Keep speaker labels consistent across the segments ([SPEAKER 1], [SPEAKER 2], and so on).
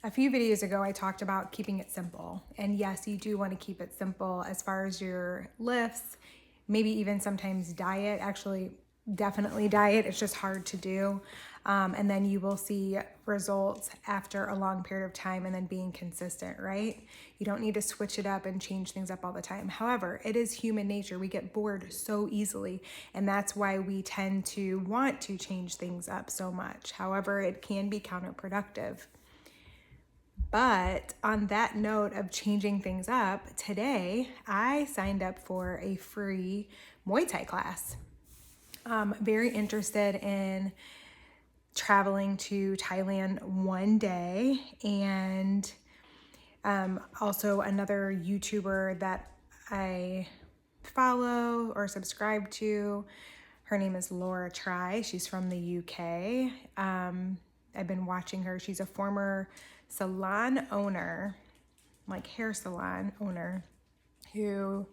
[SPEAKER 1] a few videos ago, I talked about keeping it simple. And yes, you do want to keep it simple as far as your lifts, maybe even sometimes diet. Actually, definitely diet. It's just hard to do. And then you will see results after a long period of time and then being consistent, right? You don't need to switch it up and change things up all the time. However, it is human nature. We get bored so easily, and that's why we tend to want to change things up so much. However, it can be counterproductive. But on that note of changing things up, today I signed up for a free Muay Thai class. Very interested in traveling to Thailand one day, and also another YouTuber that I follow or subscribe to. Her name is Laura Try. She's from the UK. I've been watching her. She's a former salon owner, like hair salon owner, who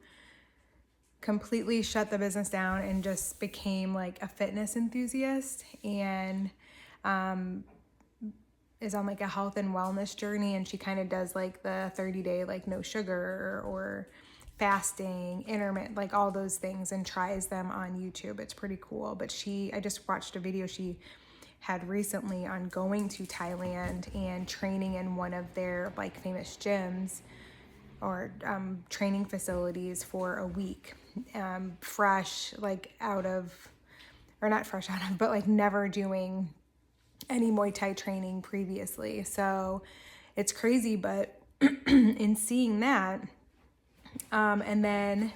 [SPEAKER 1] completely shut the business down and just became like a fitness enthusiast, and is on like a health and wellness journey. And she kind of does like the 30-day like no sugar or fasting, intermittent, like all those things, and tries them on YouTube. It's pretty cool. But I just watched a video she had recently on going to Thailand and training in one of their like famous gyms or training facilities for a week, fresh, like out of, or not fresh out of, but like never doing any Muay Thai training previously. So it's crazy, but in seeing that, and then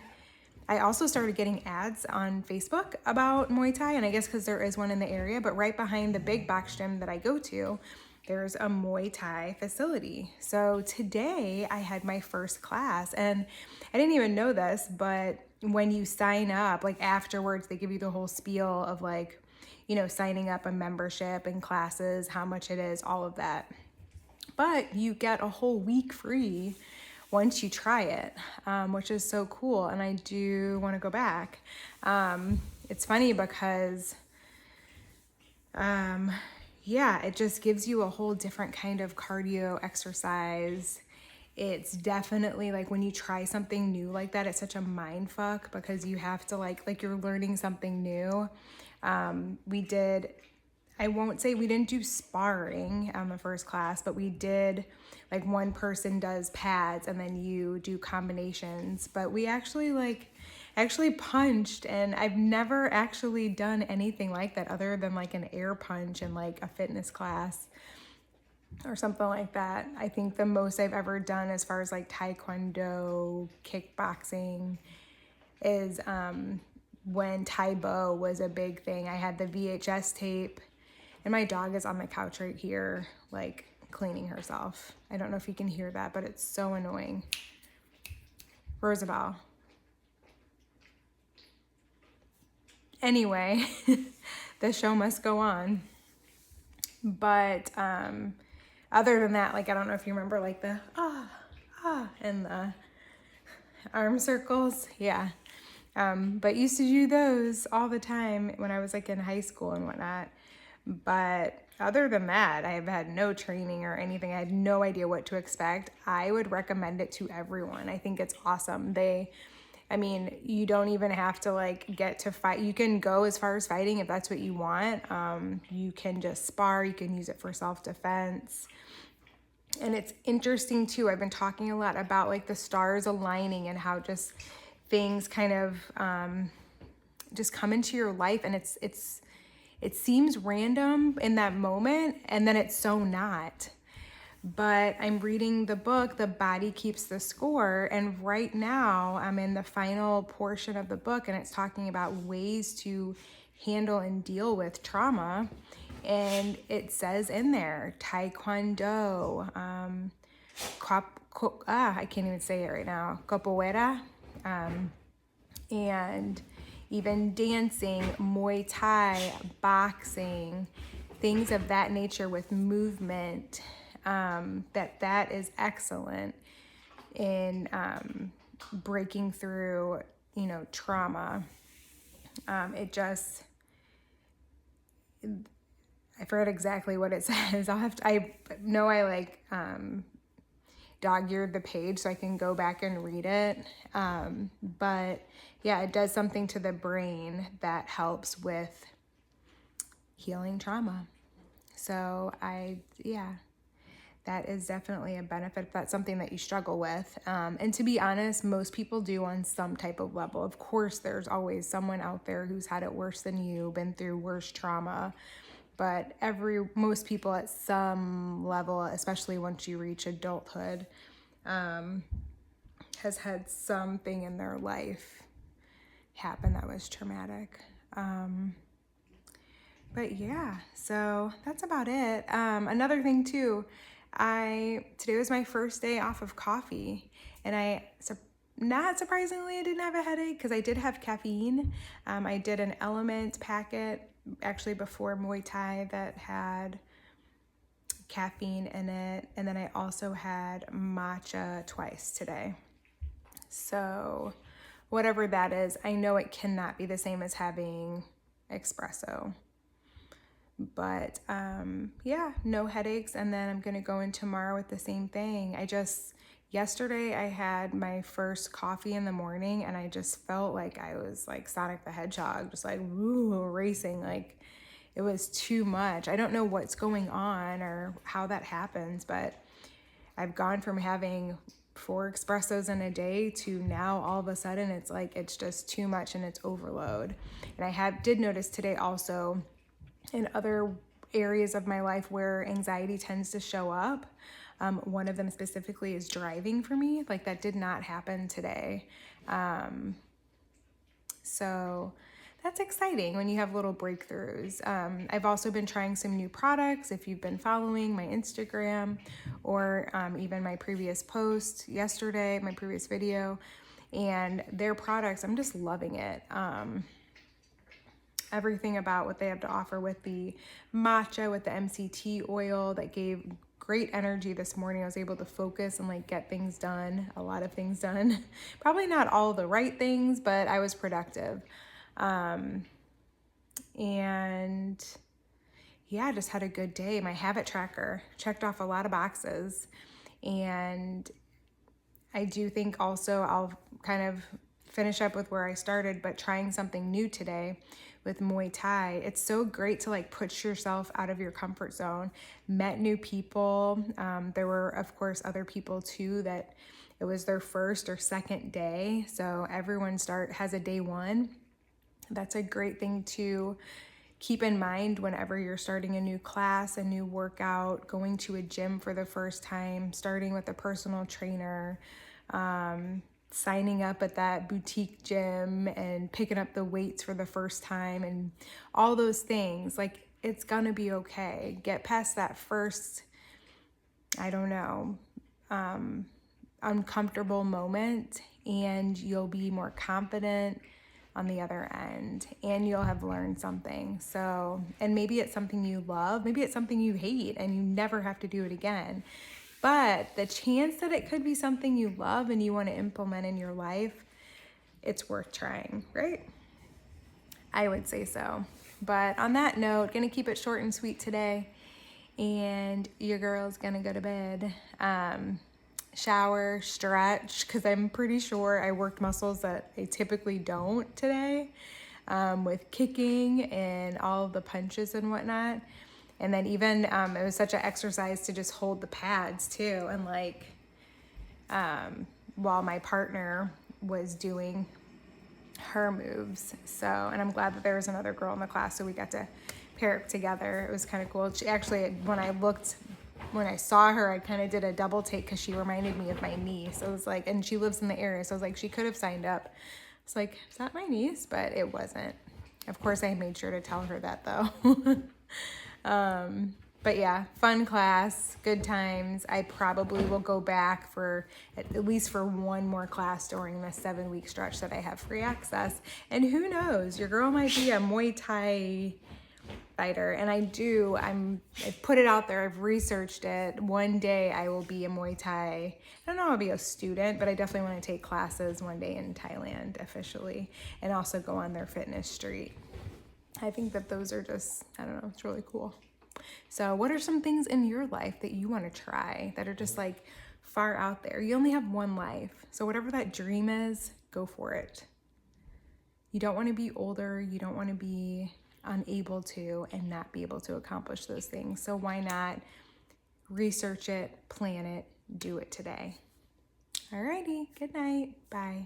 [SPEAKER 1] I also started getting ads on Facebook about Muay Thai, and I guess because there is one in the area, but right behind the big box gym that I go to, there's a Muay Thai facility. So today I had my first class, and I didn't even know this, but when you sign up, like afterwards, they give you the whole spiel of like, signing up a membership and classes, how much it is, all of that. But you get a whole week free once you try it, which is so cool. And I do want to go back. It's funny because, it just gives you a whole different kind of cardio exercise. It's definitely like when you try something new like that, it's such a mind fuck because you have to like you're learning something new. I won't say we didn't do sparring on the first class, but we did, like one person does pads and then you do combinations. But we actually punched, and I've never actually done anything like that other than like an air punch in like a fitness class or something like that. I think the most I've ever done as far as like taekwondo, kickboxing is when Tae Bo was a big thing. I had the VHS tape, and my dog is on the couch right here, like cleaning herself. I don't know if you can hear that, but it's so annoying. Rosabelle. Anyway, the show must go on. But other than that, like I don't know if you remember like the and the arm circles. Yeah. But used to do those all the time when I was like in high school and whatnot. But other than that, I've had no training or anything. I had no idea what to expect. I would recommend it to everyone. I think it's awesome. You don't even have to like get to fight. You can go as far as fighting if that's what you want. You can just spar. You can use it for self-defense. And it's interesting too. I've been talking a lot about like the stars aligning and how just things kind of just come into your life, and it seems random in that moment, and then it's so not. But I'm reading the book, The Body Keeps the Score, and right now I'm in the final portion of the book, and it's talking about ways to handle and deal with trauma. And it says in there, Taekwondo, I can't even say it right now, capoeira, and even dancing, Muay Thai, boxing, things of that nature with movement, that is excellent in breaking through, trauma. I forget exactly what it says. I know I like dog-eared the page so I can go back and read it. But yeah, it does something to the brain that helps with healing trauma. So yeah, that is definitely a benefit if that's something that you struggle with. And to be honest, most people do on some type of level. Of course, there's always someone out there who's had it worse than you, been through worse trauma. But most people at some level, especially once you reach adulthood, has had something in their life happen that was traumatic. But yeah, so that's about it. Another thing too, today was my first day off of coffee, and not surprisingly, I didn't have a headache because I did have caffeine. I did an Element packet actually before Muay Thai that had caffeine in it, and then I also had matcha twice today. So whatever that is, I know it cannot be the same as having espresso. But yeah, no headaches. And then I'm gonna go in tomorrow with the same thing. Yesterday I had my first coffee in the morning, and I just felt like I was like Sonic the Hedgehog, just like woo, racing. Like it was too much. I don't know what's going on or how that happens, but I've gone from having 4 espressos in a day to now all of a sudden it's like it's just too much and it's overload. And I did notice today also in other areas of my life where anxiety tends to show up. One of them specifically is driving for me. Like that did not happen today. So that's exciting when you have little breakthroughs. I've also been trying some new products. If you've been following my Instagram or even my previous post yesterday, my previous video, and their products, I'm just loving it. Everything about what they have to offer with the matcha, with the MCT oil that gave great energy this morning. I was able to focus and like get things done, a lot of things done. Probably not all the right things, but I was productive. And yeah, I just had a good day. My habit tracker checked off a lot of boxes. And I do think also I'll kind of finish up with where I started, but trying something new today with Muay Thai. It's so great to like push yourself out of your comfort zone. Met new people. There were, of course, other people too that it was their first or second day. So everyone has a day one. That's a great thing to keep in mind whenever you're starting a new class, a new workout, going to a gym for the first time, starting with a personal trainer, signing up at that boutique gym and picking up the weights for the first time and all those things. Like it's gonna be okay. Get past that first, I don't know, uncomfortable moment, and you'll be more confident on the other end, and you'll have learned something. So, and maybe it's something you love, maybe it's something you hate and you never have to do it again. But the chance that it could be something you love and you want to implement in your life, it's worth trying, right? I would say so. But on that note, gonna keep it short and sweet today. And your girl's gonna go to bed. Shower, stretch, because I'm pretty sure I worked muscles that I typically don't today, with kicking and all of the punches and whatnot. And then even it was such an exercise to just hold the pads too, and like while my partner was doing her moves. So, and I'm glad that there was another girl in the class, so we got to pair up together. It was kind of cool. She actually, when I saw her, I kind of did a double take because she reminded me of my niece. It was like, and she lives in the area, so I was like, she could have signed up. It's like, is that my niece? But it wasn't. Of course, I made sure to tell her that though. But yeah, fun class, good times. I probably will go back for at least for one more class during this 7-week stretch that I have free access. And who knows, your girl might be a Muay Thai fighter. And I've put it out there, I've researched it. One day I will be a Muay Thai, I don't know, I'll be a student, but I definitely want to take classes one day in Thailand officially, and also go on their fitness street. I think that those are just, I don't know, it's really cool. So what are some things in your life that you want to try that are just like far out there? You only have one life. So whatever that dream is, go for it. You don't want to be older. You don't want to be unable to and not be able to accomplish those things. So why not research it, plan it, do it today? Alrighty, good night, bye.